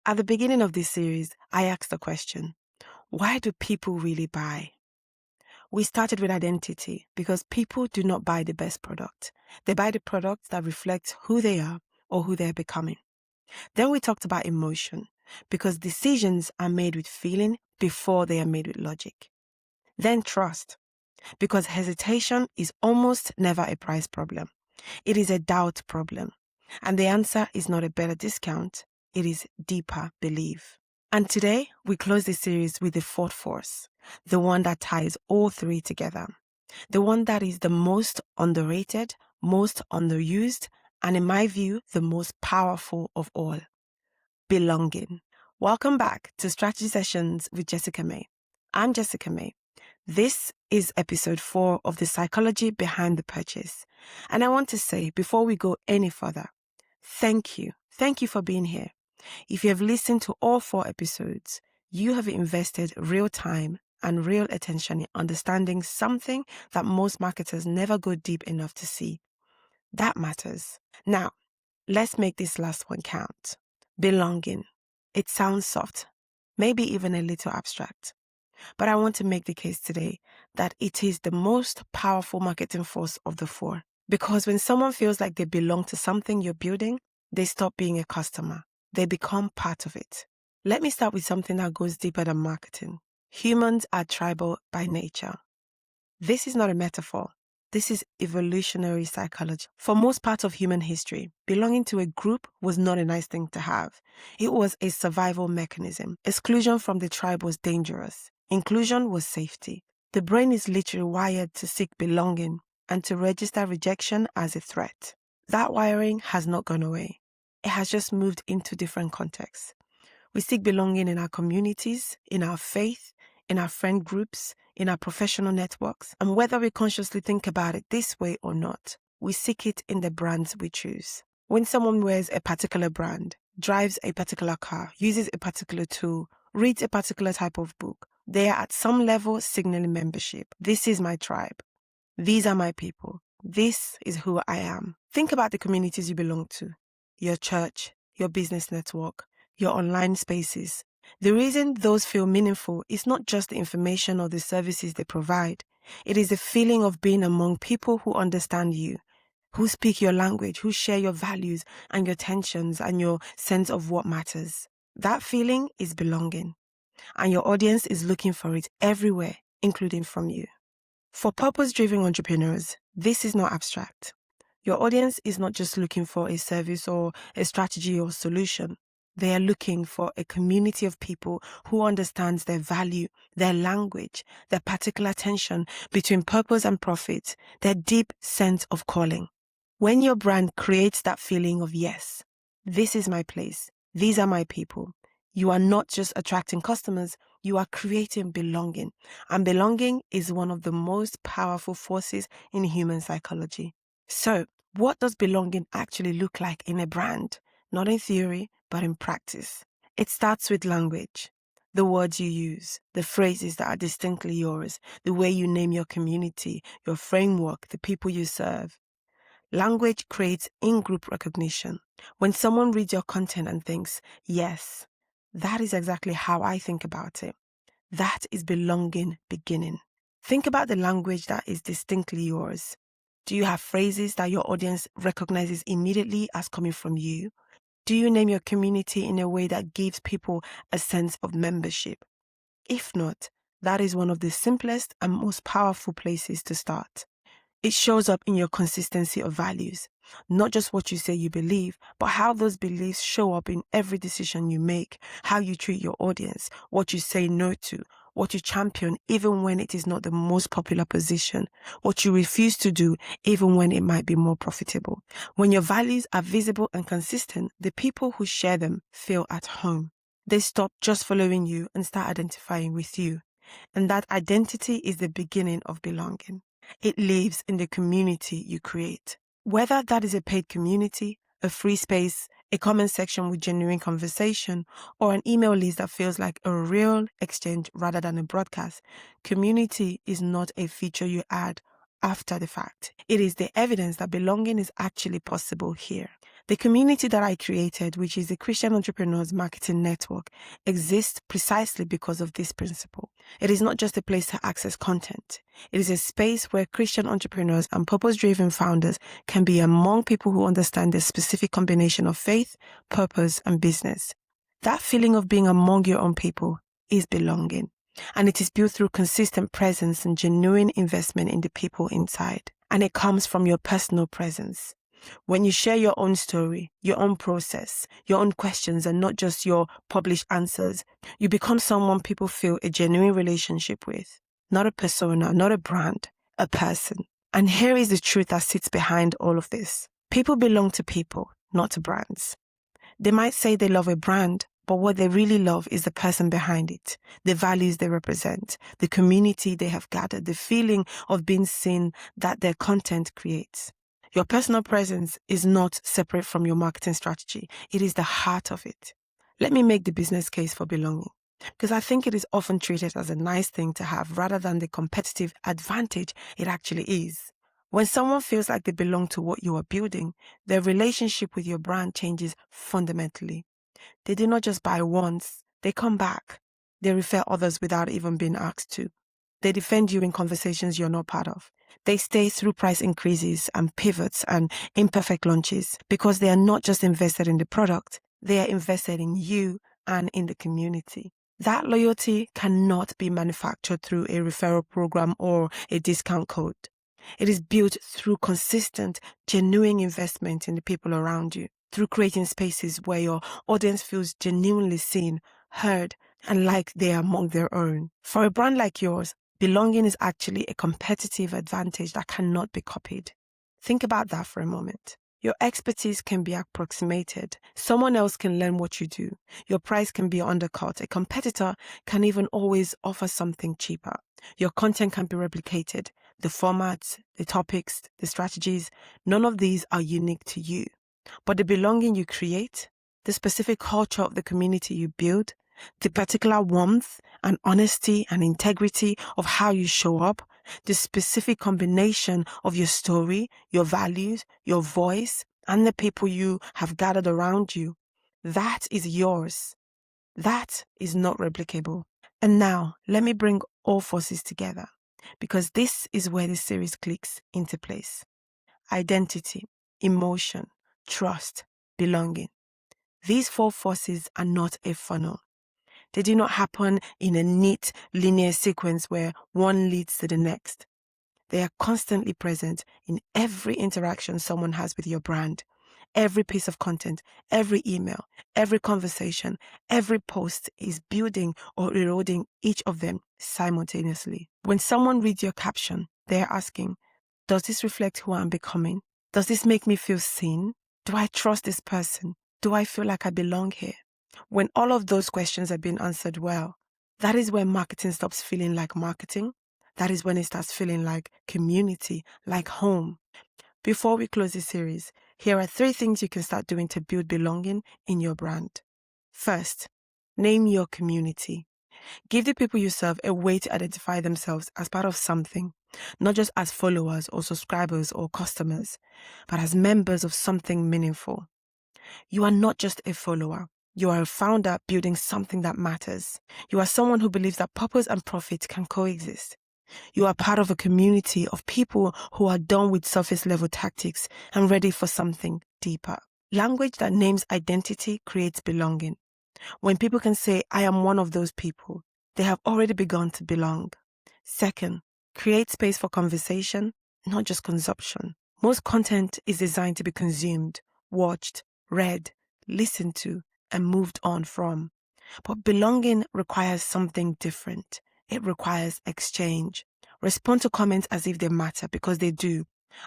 At the beginning of this series, I asked the question, why do people really buy? We started with identity because people do not buy the best product. They buy the product that reflects who they are or who they're becoming. Then we talked about emotion because decisions are made with feeling before they are made with logic. Then trust because hesitation is almost never a price problem. It is a doubt problem. And the answer is not a better discount. It is deeper belief. And today we close this series with the fourth force, the one that ties all three together. The one that is the most underrated, most underused, and in my view, the most powerful of all. Belonging. Welcome back to Strategy Sessions with Jessica May. I'm Jessica May. This is episode 4 of the psychology behind the purchase. And I want to say, before we go any further, thank you. Thank you for being here. If you have listened to all 4 episodes, you have invested real time and real attention in understanding something that most marketers never go deep enough to see. That matters. Now, let's make this last one count. Belonging. It sounds soft, maybe even a little abstract. But I want to make the case today that it is the most powerful marketing force of the 4. Because when someone feels like they belong to something you're building, they stop being a customer. They become part of it. Let me start with something that goes deeper than marketing. Humans are tribal by nature. This is not a metaphor. This is evolutionary psychology. For most parts of human history, belonging to a group was not a nice thing to have. It was a survival mechanism. Exclusion from the tribe was dangerous. Inclusion was safety. The brain is literally wired to seek belonging and to register rejection as a threat. That wiring has not gone away. It has just moved into different contexts. We seek belonging in our communities, in our faith, in our friend groups, in our professional networks. And whether we consciously think about it this way or not, we seek it in the brands we choose. When someone wears a particular brand, drives a particular car, uses a particular tool, reads a particular type of book, they are at some level signaling membership. This is my tribe. These are my people. This is who I am. Think about the communities you belong to. Your church, your business network, your online spaces. The reason those feel meaningful is not just the information or the services they provide. It is the feeling of being among people who understand you, who speak your language, who share your values and your tensions and your sense of what matters. That feeling is belonging. And your audience is looking for it everywhere, including from you. For purpose-driven entrepreneurs, this is not abstract. Your audience is not just looking for a service or a strategy or solution. They are looking for a community of people who understands their value, their language, their particular tension between purpose and profit, their deep sense of calling. When your brand creates that feeling of yes, this is my place, these are my people, you are not just attracting customers, you are creating belonging. And belonging is one of the most powerful forces in human psychology. So, what does belonging actually look like in a brand? Not in theory, but in practice. It starts with language. The words you use, the phrases that are distinctly yours, the way you name your community, your framework, the people you serve. Language creates in-group recognition. When someone reads your content and thinks, yes, that is exactly how I think about it. That is belonging beginning. Think about the language that is distinctly yours. Do you have phrases that your audience recognizes immediately as coming from you? Do you name your community in a way that gives people a sense of membership? If not, that is one of the simplest and most powerful places to start. It shows up in your consistency of values, not just what you say you believe, but how those beliefs show up in every decision you make, how you treat your audience, what you say no to, what you champion even when it is not the most popular position, what you refuse to do even when it might be more profitable. When your values are visible and consistent, the people who share them feel at home. They stop just following you and start identifying with you. And that identity is the beginning of belonging. It lives in the community you create. Whether that is a paid community, a free space, a comment section with genuine conversation, or an email list that feels like a real exchange rather than a broadcast, community is not a feature you add after the fact. It is the evidence that belonging is actually possible here. The community that I created, which is the Christian Entrepreneurs Marketing Network, exists precisely because of this principle. It is not just a place to access content. It is a space where Christian entrepreneurs and purpose-driven founders can be among people who understand the specific combination of faith, purpose, and business. That feeling of being among your own people is belonging, and it is built through consistent presence and genuine investment in the people inside. And it comes from your personal presence. When you share your own story, your own process, your own questions, and not just your published answers, you become someone people feel a genuine relationship with. Not a persona, not a brand, a person. And here is the truth that sits behind all of this. People belong to people, not to brands. They might say they love a brand, but what they really love is the person behind it, the values they represent, the community they have gathered, the feeling of being seen that their content creates. Your personal presence is not separate from your marketing strategy. It is the heart of it. Let me make the business case for belonging, because I think it is often treated as a nice thing to have rather than the competitive advantage it actually is. When someone feels like they belong to what you are building, their relationship with your brand changes fundamentally. They do not just buy once, they come back. They refer others without even being asked to. They defend you in conversations you're not part of. They stay through price increases and pivots and imperfect launches because they are not just invested in the product, they are invested in you and in the community. That loyalty cannot be manufactured through a referral program or a discount code. It is built through consistent, genuine investment in the people around you, through creating spaces where your audience feels genuinely seen, heard, and like they are among their own. For a brand like yours, belonging is actually a competitive advantage that cannot be copied. Think about that for a moment. Your expertise can be approximated. Someone else can learn what you do. Your price can be undercut. A competitor can even always offer something cheaper. Your content can be replicated. The formats, the topics, the strategies, none of these are unique to you. But the belonging you create, the specific culture of the community you build, the particular warmth and honesty and integrity of how you show up, the specific combination of your story, your values, your voice, and the people you have gathered around you, that is yours. That is not replicable. And now, let me bring all forces together, because this is where the series clicks into place. Identity, emotion, trust, belonging. These four forces are not a funnel. They do not happen in a neat linear sequence where one leads to the next. They are constantly present in every interaction someone has with your brand, every piece of content, every email, every conversation, every post is building or eroding each of them simultaneously. When someone reads your caption, they are asking, does this reflect who I'm becoming? Does this make me feel seen? Do I trust this person? Do I feel like I belong here? When all of those questions have been answered well, that is when marketing stops feeling like marketing. That is when it starts feeling like community, like home. Before we close this series, here are 3 things you can start doing to build belonging in your brand. First, name your community. Give the people you serve a way to identify themselves as part of something, not just as followers or subscribers or customers, but as members of something meaningful. You are not just a follower. You are a founder building something that matters. You are someone who believes that purpose and profit can coexist. You are part of a community of people who are done with surface level tactics and ready for something deeper. Language that names identity creates belonging. When people can say, I am one of those people, they have already begun to belong. Second, create space for conversation, not just consumption. Most content is designed to be consumed, watched, read, listened to, and moved on from. But belonging requires something different. It requires exchange. Respond to comments as if they matter, because they do.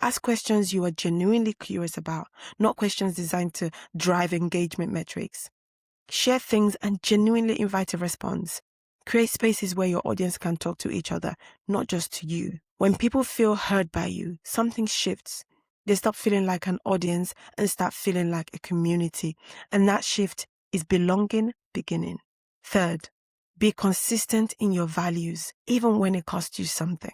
Ask questions you are genuinely curious about, not questions designed to drive engagement metrics. Share things and genuinely invite a response. Create spaces where your audience can talk to each other, not just to you. When people feel heard by you, something shifts. They stop feeling like an audience and start feeling like a community. And that shift is belonging beginning. Third, be consistent in your values, even when it costs you something.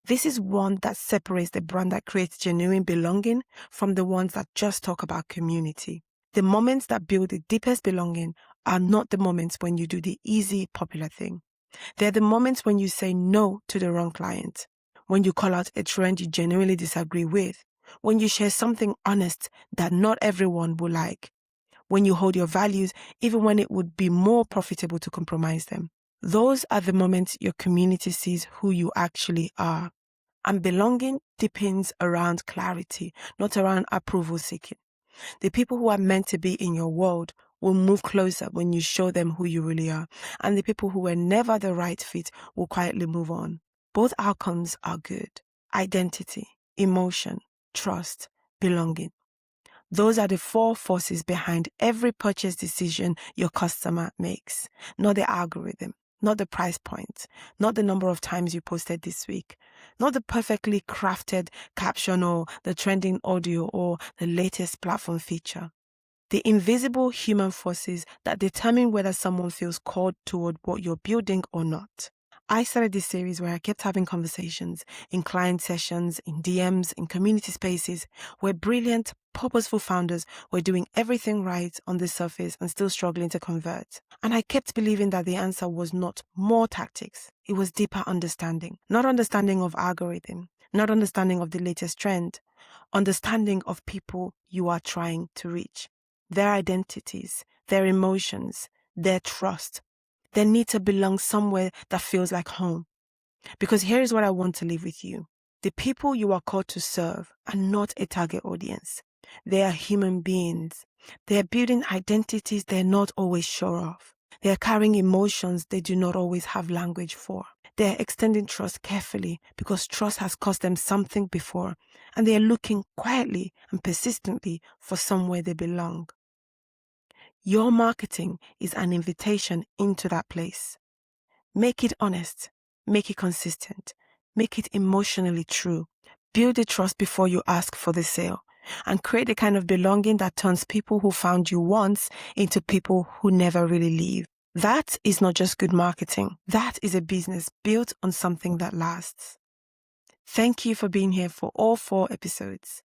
This is one that separates the brand that creates genuine belonging from the ones that just talk about community. The moments that build the deepest belonging are not the moments when you do the easy, popular thing. They're the moments when you say no to the wrong client, when you call out a trend you genuinely disagree with, when you share something honest that not everyone will like, when you hold your values even when it would be more profitable to compromise them. Those are the moments your community sees who you actually are. And belonging depends around clarity, not around approval seeking. The people who are meant to be in your world will move closer when you show them who you really are. And the people who were never the right fit will quietly move on. Both outcomes are good. Identity, emotion, trust, belonging. Those are the 4 forces behind every purchase decision your customer makes, not the algorithm, not the price point, not the number of times you posted this week, not the perfectly crafted caption or the trending audio or the latest platform feature. The invisible human forces that determine whether someone feels called toward what you're building or not. I started this series where I kept having conversations in client sessions, in DMs, in community spaces, where brilliant, purposeful founders were doing everything right on the surface and still struggling to convert. And I kept believing that the answer was not more tactics. It was deeper understanding. Not understanding of algorithm, not understanding of the latest trend, understanding of people you are trying to reach. Their identities, their emotions, their trust. They need to belong somewhere that feels like home. Because here is what I want to leave with you. The people you are called to serve are not a target audience. They are human beings. They are building identities they're not always sure of. They are carrying emotions they do not always have language for. They are extending trust carefully because trust has cost them something before, and they are looking quietly and persistently for somewhere they belong. Your marketing is an invitation into that place. Make it honest. Make it consistent. Make it emotionally true. Build the trust before you ask for the sale. And create a kind of belonging that turns people who found you once into people who never really leave. That is not just good marketing. That is a business built on something that lasts. Thank you for being here for all 4 episodes.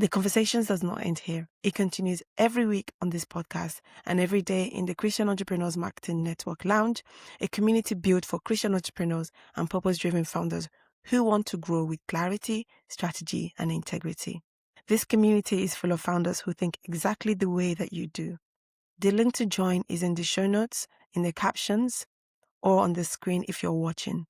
The conversations does not end here. It continues every week on this podcast and every day in the Christian Entrepreneurs Marketing Network Lounge, a community built for Christian entrepreneurs and purpose-driven founders who want to grow with clarity, strategy, and integrity. This community is full of founders who think exactly the way that you do. The link to join is in the show notes, in the captions, or on the screen if you're watching.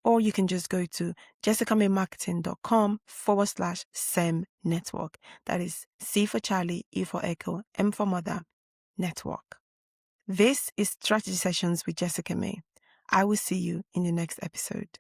Or you can just go to jessicamaymarketing.com/SEM network. That is C for Charlie, E for Echo, M for Mother, network. This is Strategy Sessions with Jessica May. I will see you in the next episode.